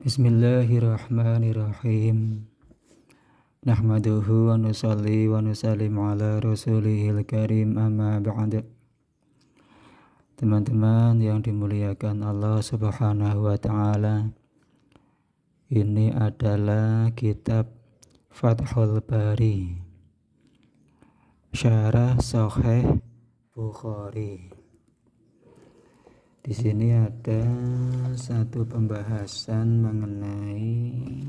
Bismillahirrahmanirrahim. Nahmaduhu wa nusalli wa nusallim ala rasulihil karim, amma ba'd. Teman-teman yang dimuliakan Allah Subhanahu wa ta'ala, ini adalah kitab Fathul Bari, Syarah Sahih Bukhari. Di sini ada satu pembahasan mengenai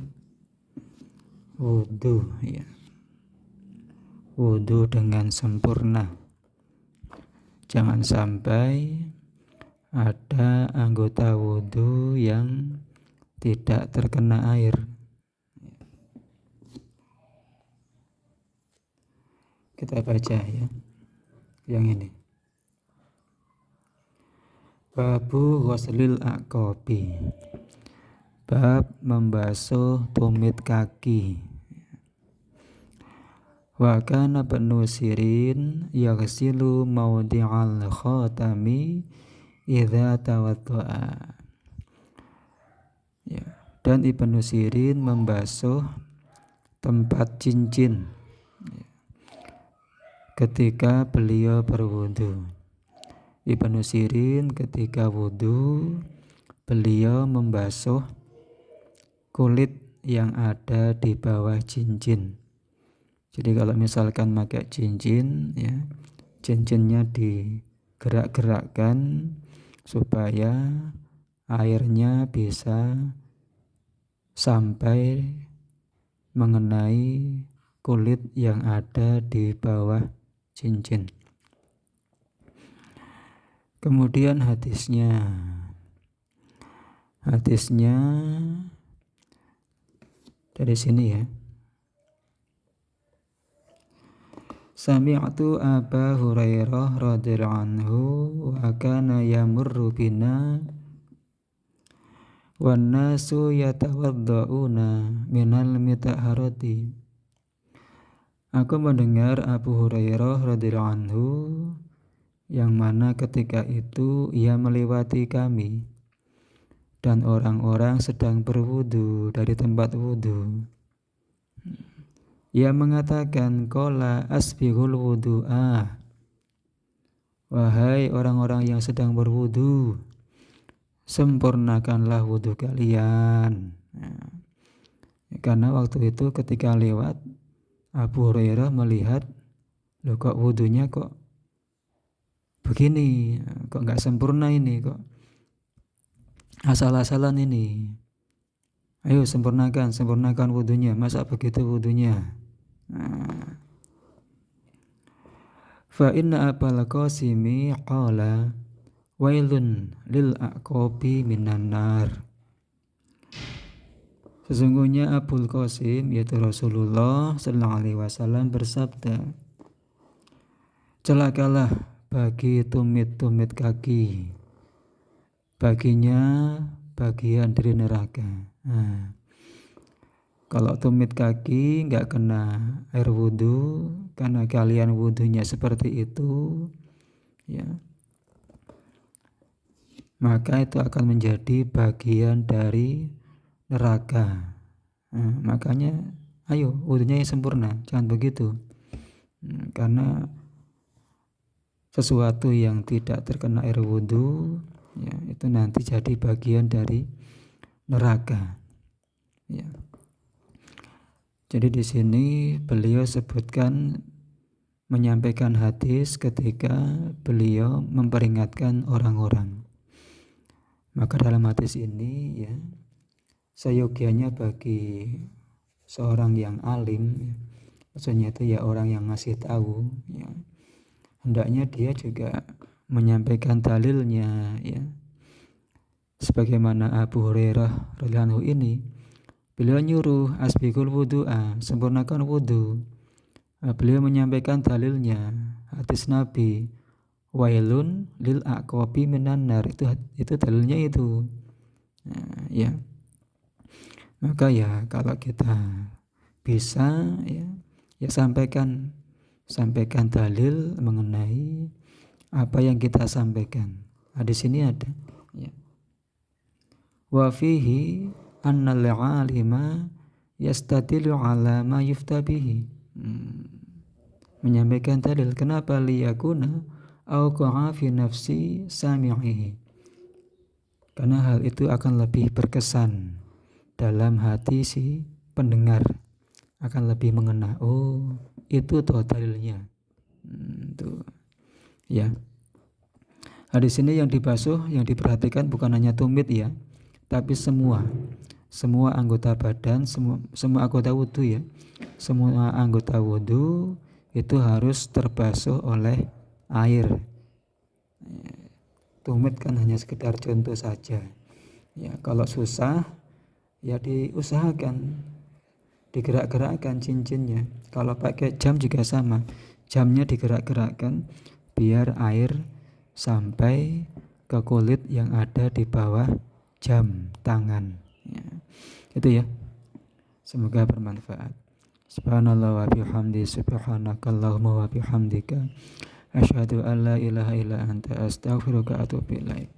wudhu, ya. Wudhu dengan sempurna. Jangan sampai ada anggota wudhu yang tidak terkena air. Kita baca ya, yang ini. Babu ghuslil aqabi, bab membasuh tumit kaki. Wa kana Ibnu Sirin yaghsilu mawdi'al khatami idza tawadda'a. Ya, dan Ibnu Sirin membasuh tempat cincin ketika beliau berwudu. Ibnu Sirin ketika wudu, beliau membasuh kulit yang ada di bawah cincin. Jadi kalau misalkan pakai cincin, ya, cincinnya digerak-gerakkan supaya airnya bisa sampai mengenai kulit yang ada di bawah cincin. Kemudian hadisnya dari sini ya. Sami'tu Aba Hurairah radhiyallahu anhu wa kana yamurru bina wan nasu yatawadda'una minal mitaharati. Aku mendengar Abu Hurairah radhiyallahu anhu yang mana ketika itu ia melewati kami dan orang-orang sedang berwudu dari tempat wudu. Ia mengatakan, qala asbighul wudu'a, wahai orang-orang yang sedang berwudu, sempurnakanlah wudu kalian. Karena waktu itu ketika lewat, Abu Hurairah melihat, loh kok wudunya kok begini, kok nggak sempurna ini, kok asal-asalan ini. Ayo sempurnakan wudunya, masa begitu wudunya. Fa inna Abal Qasimi qala wailun lil aqabi minan nar. Sesungguhnya Abul Qasim, yaitu Rasulullah sallallahu alaihi wasallam, bersabda, celakalah bagi tumit-tumit kaki, baginya bagian dari neraka. Kalau tumit kaki nggak kena air wudhu, karena kalian wudhunya seperti itu, ya, maka itu akan menjadi bagian dari neraka. Makanya ayo wudhunya yang sempurna, jangan begitu. Karena sesuatu yang tidak terkena air wudhu, ya, itu nanti jadi bagian dari neraka. Ya. Jadi di sini beliau sebutkan, menyampaikan hadis ketika beliau memperingatkan orang-orang. Maka dalam hadis ini, ya, seyogianya bagi seorang yang alim, ya, maksudnya itu ya orang yang ngasih tahu, ya, hendaknya dia juga menyampaikan dalilnya, ya. Sebagaimana Abu Hurairah radhiyallahu anhu ini, beliau nyuruh asbighul wudu'a, sempurnakan wudu. Beliau menyampaikan dalilnya, hadis Nabi, wailun lil aqabi minan nar, itu dalilnya itu. Ya. Maka ya kalau kita bisa, ya sampaikan dalil mengenai apa yang kita sampaikan. Di sini ada, ya. Wa fihi annal 'alima yastadilu ala ma yufta bihi. Menyampaikan dalil kenapa liyakuna auqa'a fi nafsi sami'ihi. Karena hal itu akan lebih berkesan dalam hati si pendengar, akan lebih mengena. Oh, itu tuh dalilnya. Tuh. Ya. Hadis ini yang dibasuh, yang diperhatikan bukan hanya tumit ya, tapi semua anggota badan, semua anggota wudhu ya. Semua anggota wudhu itu harus terbasuh oleh air. Tumit kan hanya sekedar contoh saja. Ya, kalau susah ya diusahakan, digerak-gerakkan cincinnya. Kalau pakai jam juga sama, jamnya digerak-gerakkan biar air sampai ke kulit yang ada di bawah jam tangan. Ya, itu ya. Semoga bermanfaat. Subhanallah wa bihamdi, subhanakallahumma wa bihamdika, asyhadu an la ilaha illa anta, astaghfiruka wa atubu ilaik.